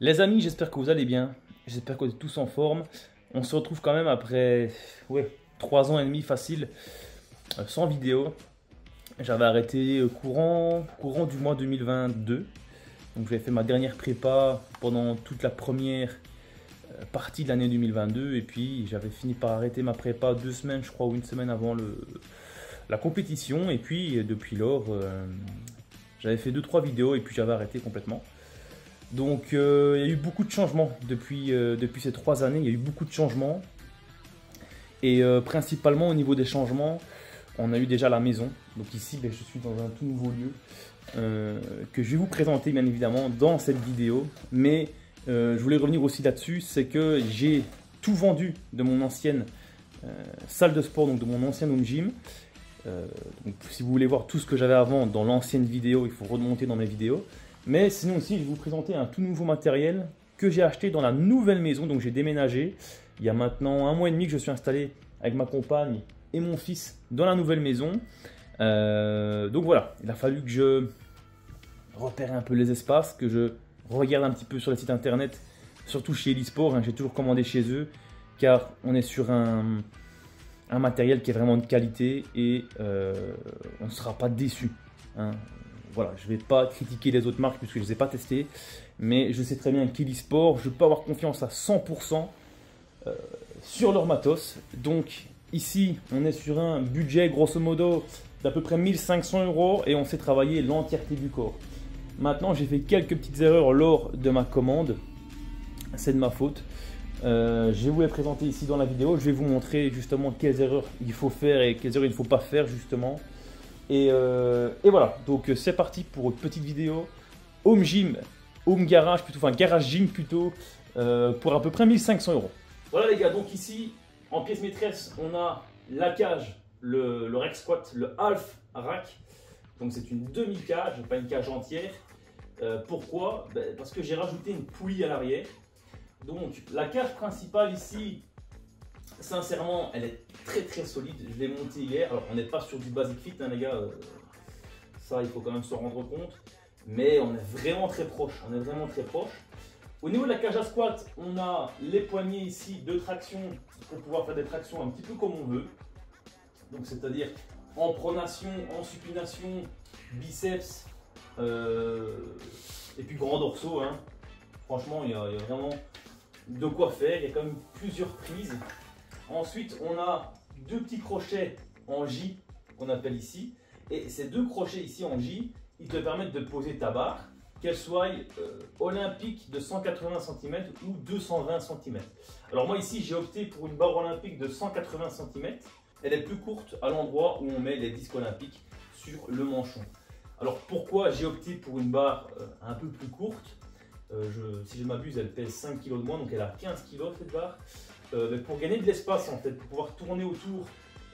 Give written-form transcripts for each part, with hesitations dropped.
Les amis, j'espère que vous allez bien. J'espère que vous êtes tous en forme. On se retrouve quand même après 3 ans et demi facile sans vidéo. J'avais arrêté courant du mois 2022. Donc j'avais fait ma dernière prépa pendant toute la première partie de l'année 2022. Et puis j'avais fini par arrêter ma prépa 2 semaines, je crois, ou une semaine avant la compétition. Et puis depuis lors, j'avais fait 2-3 vidéos et puis j'avais arrêté complètement. Donc il y a eu beaucoup de changements depuis ces 3 années, il y a eu beaucoup de changements. Et principalement au niveau des changements, on a eu déjà la maison. Donc ici, je suis dans un tout nouveau lieu que je vais vous présenter bien évidemment dans cette vidéo. Mais je voulais revenir aussi là-dessus, c'est que j'ai tout vendu de mon ancienne salle de sport, donc de mon ancien home gym. Donc si vous voulez voir tout ce que j'avais avant dans l'ancienne vidéo, il faut remonter dans mes vidéos. Mais sinon aussi, je vais vous présenter un tout nouveau matériel que j'ai acheté dans la nouvelle maison. Donc j'ai déménagé. Il y a maintenant 1 mois et demi que je suis installé avec ma compagne et mon fils dans la nouvelle maison. Donc voilà, il a fallu que je repère un peu les espaces, que je regarde un petit peu sur les sites internet, surtout chez Elisport. J'ai toujours commandé chez eux car on est sur un matériel qui est vraiment de qualité et on ne sera pas déçu. Voilà, je ne vais pas critiquer les autres marques puisque je ne les ai pas testées, mais je sais très bien qu'Elisport, je peux avoir confiance à 100% sur leur matos. Donc ici, on est sur un budget grosso modo d'à peu près 1500 € et on sait travailler l'entièreté du corps. Maintenant, j'ai fait quelques petites erreurs lors de ma commande, c'est de ma faute. Je vais vous les présenter ici dans la vidéo, je vais vous montrer justement quelles erreurs il faut faire et quelles erreurs il ne faut pas faire justement. Et voilà, donc c'est parti pour une petite vidéo home gym, home garage plutôt, enfin garage gym plutôt, pour à peu près 1500 €. Voilà les gars, donc ici en pièce maîtresse on a la cage, le rack squat, le half rack. Donc c'est une demi-cage, pas une cage entière. Pourquoi? Parce que j'ai rajouté une poulie à l'arrière. Donc la cage principale ici, sincèrement, elle est très solide. Je l'ai montée hier. Alors, on n'est pas sur du basic fit, hein, les gars. Ça, il faut quand même se rendre compte. Mais on est vraiment très proche. On est vraiment très proche. Au niveau de la cage à squat, on a les poignées ici de traction pour pouvoir faire des tractions un petit peu comme on veut. Donc, c'est-à-dire en pronation, en supination, biceps et puis grand dorsaux. Hein. Franchement, il y a vraiment de quoi faire. Il y a quand même plusieurs prises. Ensuite, on a 2 petits crochets en J qu'on appelle ici. Et ces 2 crochets ici en J, ils te permettent de poser ta barre, qu'elle soit olympique de 180 cm ou 220 cm. Alors moi ici, j'ai opté pour une barre olympique de 180 cm. Elle est plus courte à l'endroit où on met les disques olympiques sur le manchon. Alors pourquoi j'ai opté pour une barre un peu plus courte? Si je ne m'abuse, elle pèse 5 kg de moins, donc elle a 15 kg cette barre. Pour gagner de l'espace en fait, pour pouvoir tourner autour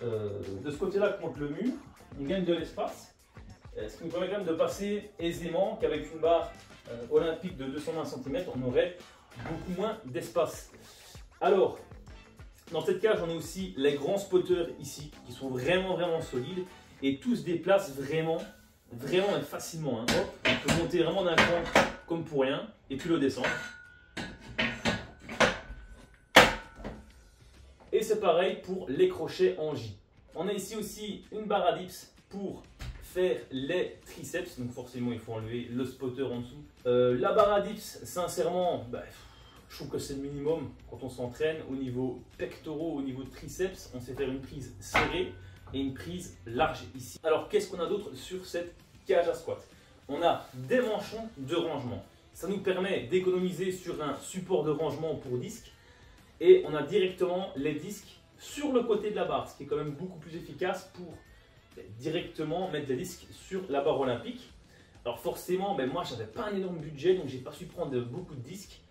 de ce côté-là contre le mur, on gagne de l'espace. Ce qui nous permet quand même de passer aisément qu'avec une barre olympique de 220 cm, on aurait beaucoup moins d'espace. Alors, dans cette cage, on a aussi les grands spotters ici, qui sont vraiment solides et tous se déplacent vraiment facilement. Hein. Hop, on peut monter vraiment d'un coin comme pour rien et puis le descendre. Et c'est pareil pour les crochets en J. On a ici aussi une barre à dips pour faire les triceps. Donc forcément, il faut enlever le spotter en dessous. La barre à dips, sincèrement, je trouve que c'est le minimum quand on s'entraîne. Au niveau pectoraux, au niveau de triceps, on sait faire une prise serrée et une prise large ici. Alors, qu'est-ce qu'on a d'autre sur cette cage à squat? On a des manchons de rangement. Ça nous permet d'économiser sur un support de rangement pour disque. Et on a directement les disques sur le côté de la barre, ce qui est quand même beaucoup plus efficace pour directement mettre les disques sur la barre olympique. Alors forcément, moi je n'avais pas un énorme budget, donc j'ai pas su prendre beaucoup de disques.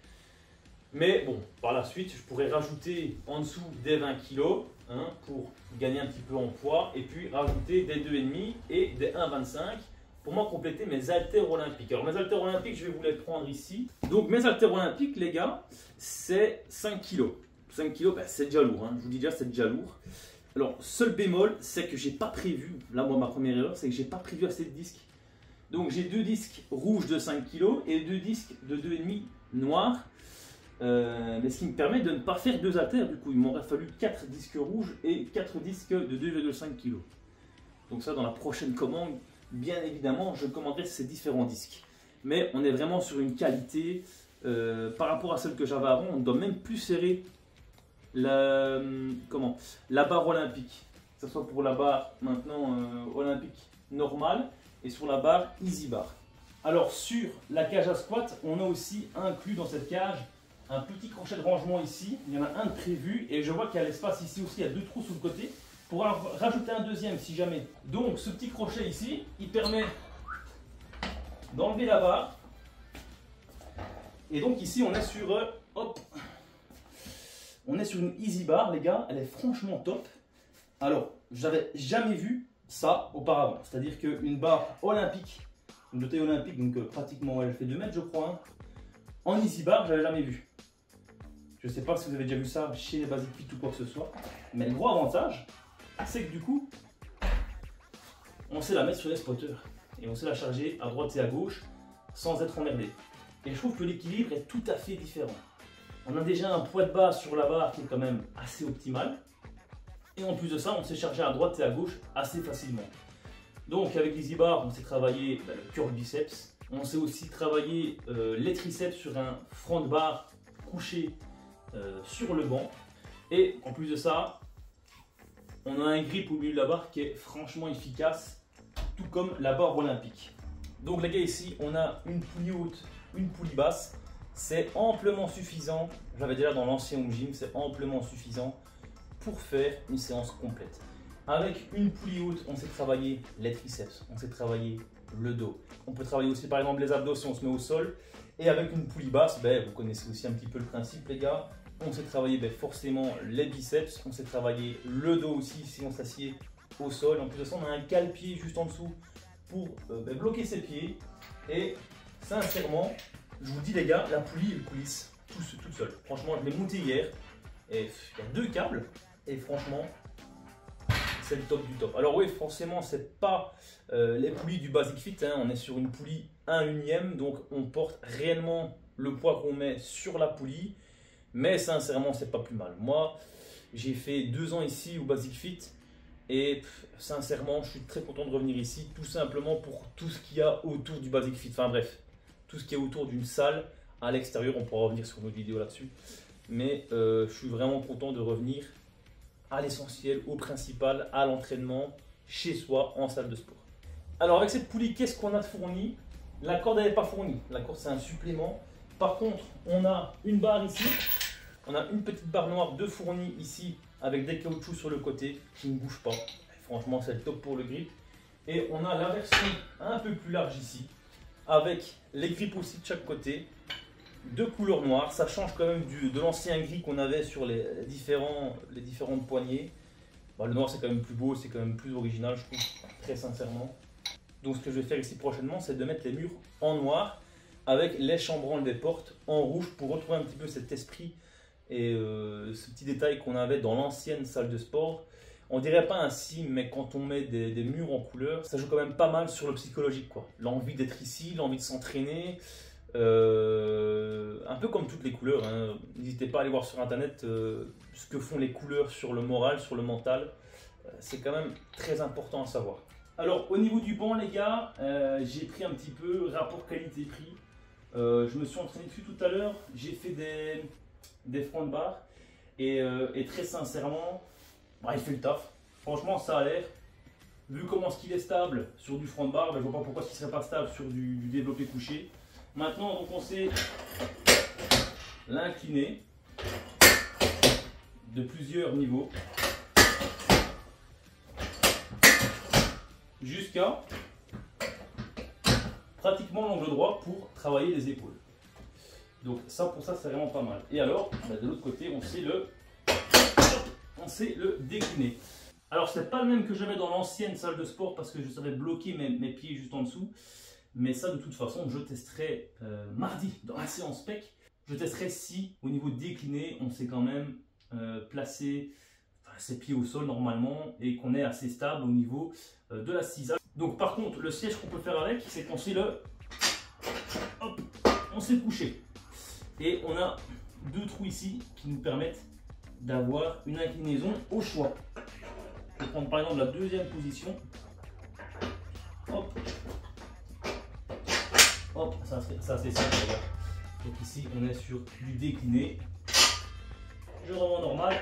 Mais bon, par la suite, je pourrais rajouter en dessous des 20 kg pour gagner un petit peu en poids, et puis rajouter des 2,5 et des 1,25 pour moi compléter mes haltères olympiques. Alors mes haltères olympiques, je vais vous les prendre ici. Donc mes haltères olympiques, les gars, c'est 5 kg. 5 kg, c'est déjà lourd, hein. Je vous dis déjà, c'est déjà lourd. Alors, seul bémol, c'est que j'ai pas prévu, là moi ma première erreur, c'est que j'ai pas prévu assez de disques. Donc j'ai 2 disques rouges de 5 kg et 2 disques de 2,5 noir. Mais ce qui me permet de ne pas faire 2 haltères. Du coup, il m'aurait fallu 4 disques rouges et 4 disques de 2,5 kg. Donc ça, dans la prochaine commande, bien évidemment, je commanderai ces différents disques. Mais on est vraiment sur une qualité, par rapport à celle que j'avais avant, on ne doit même plus serrer la barre olympique. Que ce soit pour la barre maintenant olympique normale et sur la barre Easy Bar. Alors sur la cage à squat, on a aussi inclus dans cette cage un petit crochet de rangement ici. Il y en a un de prévu et je vois qu'il y a l'espace ici aussi, il y a 2 trous sur le côté. Pour rajouter un deuxième si jamais. Donc ce petit crochet ici, il permet d'enlever la barre. Et donc ici on est sur on est sur une Easy Bar les gars, elle est franchement top. Alors j'avais jamais vu ça auparavant, c'est-à-dire qu'une barre olympique, de taille olympique, donc pratiquement elle fait 2 mètres je crois, hein, en Easy Bar j'avais jamais vu. Je ne sais pas si vous avez déjà vu ça chez les Basic Fit ou quoi que ce soit, mais le gros avantage c'est que du coup on sait la mettre sur les spotters et on sait la charger à droite et à gauche sans être emmerdé. Et je trouve que l'équilibre est tout à fait différent. On a déjà un poids de base sur la barre qui est quand même assez optimal. Et en plus de ça, on sait charger à droite et à gauche assez facilement. Donc avec l'Easy Bar, on sait travailler le curl biceps. On sait aussi travailler les triceps sur un front de barre couché sur le banc. Et en plus de ça, on a un grip au milieu de la barre qui est franchement efficace, tout comme la barre olympique. Donc les gars, ici, on a une poulie haute, une poulie basse. C'est amplement suffisant, j'avais déjà dans l'ancien home gym, c'est amplement suffisant pour faire une séance complète. Avec une poulie haute, on sait travailler les triceps, on sait travailler le dos. On peut travailler aussi par exemple les abdos si on se met au sol. Et avec une poulie basse, vous connaissez aussi un petit peu le principe les gars, on sait travailler forcément les biceps, on sait travailler le dos aussi si on s'assied au sol. En plus de ça, on a un cale-pied juste en dessous pour bloquer ses pieds. Et sincèrement, je vous dis les gars, la poulie elle coulisse toute seule. Franchement, je l'ai montée hier et il y a 2 câbles et franchement, c'est le top du top. Alors oui, forcément, c'est pas les poulies du Basic Fit, hein. On est sur une poulie 1/1, donc on porte réellement le poids qu'on met sur la poulie. Mais sincèrement, c'est pas plus mal. Moi, j'ai fait 2 ans ici au Basic Fit et sincèrement, je suis très content de revenir ici, tout simplement pour tout ce qu'il y a autour du Basic Fit. Enfin bref, tout ce qui est autour d'une salle à l'extérieur, on pourra revenir sur une autre vidéo là-dessus. Mais je suis vraiment content de revenir à l'essentiel, au principal, à l'entraînement, chez soi, en salle de sport. Alors avec cette poulie, qu'est-ce qu'on a de fourni? La corde elle n'est pas fournie, la corde c'est un supplément. Par contre, on a une barre ici, on a une petite barre noire de fournie ici, avec des caoutchoucs sur le côté qui ne bougent pas. Franchement, c'est le top pour le grip. Et on a la version un peu plus large ici, avec les grips aussi de chaque côté, de couleur noire. Ça change quand même de l'ancien gris qu'on avait sur les différentes poignées. Le noir c'est quand même plus beau, c'est quand même plus original je trouve, très sincèrement. Donc ce que je vais faire ici prochainement, c'est de mettre les murs en noir avec les chambranles des portes en rouge pour retrouver un petit peu cet esprit et ce petit détail qu'on avait dans l'ancienne salle de sport. On dirait pas ainsi, mais quand on met des murs en couleur, ça joue quand même pas mal sur le psychologique, quoi. L'envie d'être ici, l'envie de s'entraîner, un peu comme toutes les couleurs, hein. N'hésitez pas à aller voir sur internet ce que font les couleurs sur le moral, sur le mental. C'est quand même très important à savoir. Alors au niveau du banc les gars, j'ai pris un petit peu rapport qualité-prix. Je me suis entraîné dessus tout à l'heure, j'ai fait des front bar et très sincèrement, il fait le taf. Franchement ça a l'air, vu comment ce qu'il est stable sur du front bar, je vois pas pourquoi il ne serait pas stable sur du développé couché. Maintenant donc on sait l'incliner de plusieurs niveaux jusqu'à pratiquement l'angle droit pour travailler les épaules. Donc ça pour ça c'est vraiment pas mal. Et alors de l'autre côté on sait le décliner. Alors c'est pas le même que j'avais dans l'ancienne salle de sport parce que je savais bloquer mes pieds juste en dessous. Mais ça de toute façon je testerai mardi dans la séance PEC. Je testerai si au niveau décliné on sait quand même placer ses pieds au sol normalement et qu'on est assez stable au niveau de la cisale. Donc par contre le siège qu'on peut faire avec c'est qu'on sait on sait coucher. Et on a 2 trous ici qui nous permettent d'avoir une inclinaison au choix. Je vais prendre par exemple la deuxième position. Hop. Hop, ça c'est simple, regarde. Donc ici on est sur du décliné. Je remets normal.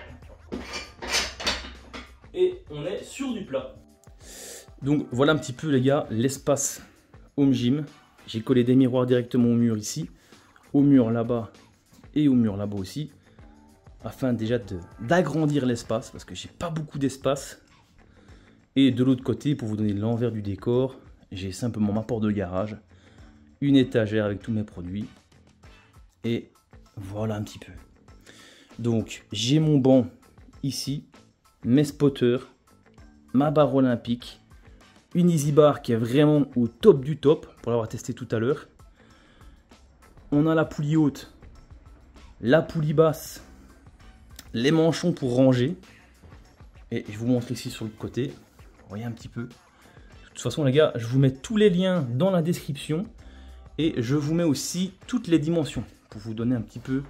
Et on est sur du plat. Donc voilà un petit peu les gars l'espace home gym. J'ai collé des miroirs directement au mur ici, au mur là-bas et au mur là-bas aussi, afin déjà d'agrandir l'espace parce que j'ai pas beaucoup d'espace. Et de l'autre côté, pour vous donner l'envers du décor, j'ai simplement ma porte de garage, une étagère avec tous mes produits et voilà un petit peu. Donc j'ai mon banc ici, mes spotters, ma barre olympique, une Easy Bar qui est vraiment au top du top pour l'avoir testé tout à l'heure. On a la poulie haute, la poulie basse, les manchons pour ranger et je vous montre ici sur le côté. Vous voyez un petit peu. De toute façon les gars, je vous mets tous les liens dans la description et je vous mets aussi toutes les dimensions pour vous donner un petit peu,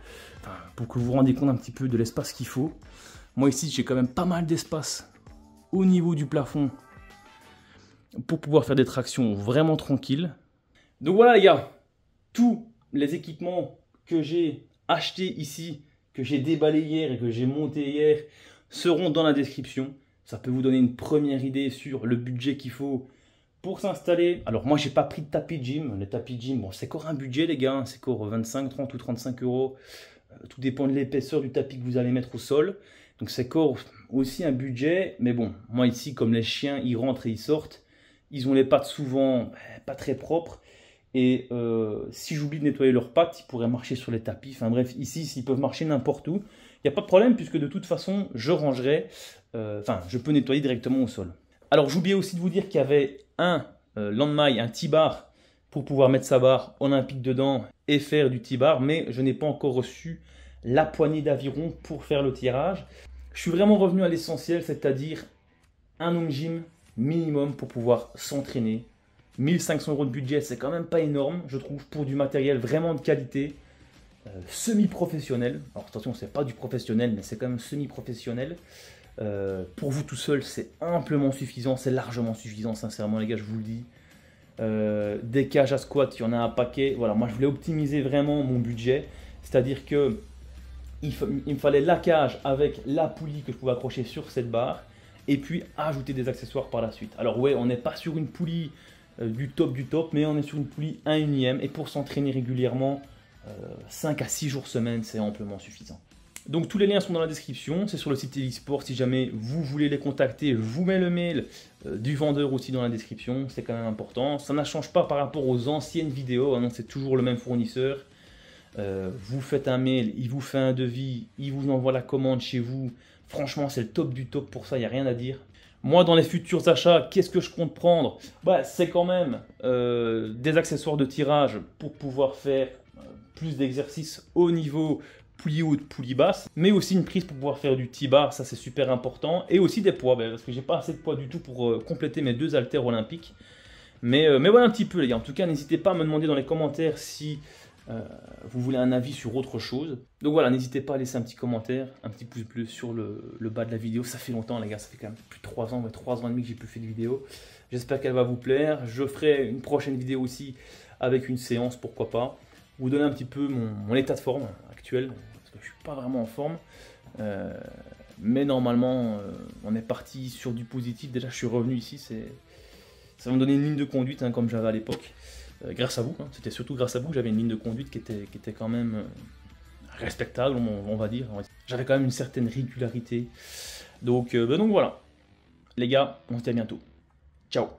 pour que vous vous rendiez compte un petit peu de l'espace qu'il faut. Moi ici j'ai quand même pas mal d'espace au niveau du plafond pour pouvoir faire des tractions vraiment tranquilles. Donc voilà les gars, tous les équipements que j'ai achetés ici, que j'ai déballé hier et que j'ai monté hier seront dans la description. Ça peut vous donner une première idée sur le budget qu'il faut pour s'installer. Alors moi j'ai pas pris de tapis de gym. Les tapis de gym, bon, c'est encore un budget les gars, c'est encore 25, 30 ou 35 euros. Tout dépend de l'épaisseur du tapis que vous allez mettre au sol. Donc c'est encore aussi un budget. Mais bon, moi ici comme les chiens ils rentrent et ils sortent, ils ont les pattes souvent pas très propres. Et si j'oublie de nettoyer leurs pattes, ils pourraient marcher sur les tapis. Enfin bref, ici, s'ils peuvent marcher n'importe où, il n'y a pas de problème puisque de toute façon, je rangerai, je peux nettoyer directement au sol. Alors, j'oubliais aussi de vous dire qu'il y avait un landmine, un T-bar pour pouvoir mettre sa barre olympique dedans et faire du T-bar, mais je n'ai pas encore reçu la poignée d'aviron pour faire le tirage. Je suis vraiment revenu à l'essentiel, c'est-à-dire un home gym minimum pour pouvoir s'entraîner. 1500 euros de budget, c'est quand même pas énorme, je trouve, pour du matériel vraiment de qualité, semi-professionnel. Alors attention, c'est pas du professionnel, mais c'est quand même semi-professionnel. Pour vous tout seul, c'est amplement suffisant, c'est largement suffisant, sincèrement les gars, je vous le dis. Des cages à squat, il y en a un paquet. Voilà, moi je voulais optimiser vraiment mon budget, c'est-à-dire que il me fallait la cage avec la poulie que je pouvais accrocher sur cette barre, et puis ajouter des accessoires par la suite. Alors ouais, on n'est pas sur une poulie du top, mais on est sur une poulie 1/1, et pour s'entraîner régulièrement, 5 à 6 jours semaine, c'est amplement suffisant. Donc tous les liens sont dans la description, c'est sur le site Elisport, si jamais vous voulez les contacter, je vous mets le mail du vendeur aussi dans la description, c'est quand même important. Ça ne change pas par rapport aux anciennes vidéos, hein, c'est toujours le même fournisseur. Vous faites un mail, il vous fait un devis, il vous envoie la commande chez vous. Franchement, c'est le top du top pour ça, il n'y a rien à dire. Moi, dans les futurs achats, qu'est-ce que je compte prendre? C'est quand même des accessoires de tirage pour pouvoir faire plus d'exercices au niveau poulie haute, poulie basse, mais aussi une prise pour pouvoir faire du T-bar, ça c'est super important, et aussi des poids, parce que j'ai pas assez de poids du tout pour compléter mes 2 haltères olympiques. Mais voilà un petit peu les gars, en tout cas n'hésitez pas à me demander dans les commentaires si vous voulez un avis sur autre chose. Donc voilà, n'hésitez pas à laisser un petit commentaire, un petit pouce bleu sur le bas de la vidéo. Ça fait longtemps les gars, ça fait quand même plus de 3 ans, 3 ans et demi que j'ai plus fait de vidéo. J'espère qu'elle va vous plaire. Je ferai une prochaine vidéo aussi avec une séance, pourquoi pas. Vous donner un petit peu mon état de forme actuel, parce que je suis pas vraiment en forme. Mais normalement, on est parti sur du positif. Déjà, je suis revenu ici, ça va me donner une ligne de conduite hein, comme j'avais à l'époque. Grâce à vous, hein. C'était surtout grâce à vous que j'avais une ligne de conduite qui était quand même respectable, on va dire. J'avais quand même une certaine régularité. Donc voilà, les gars, on se dit à bientôt. Ciao.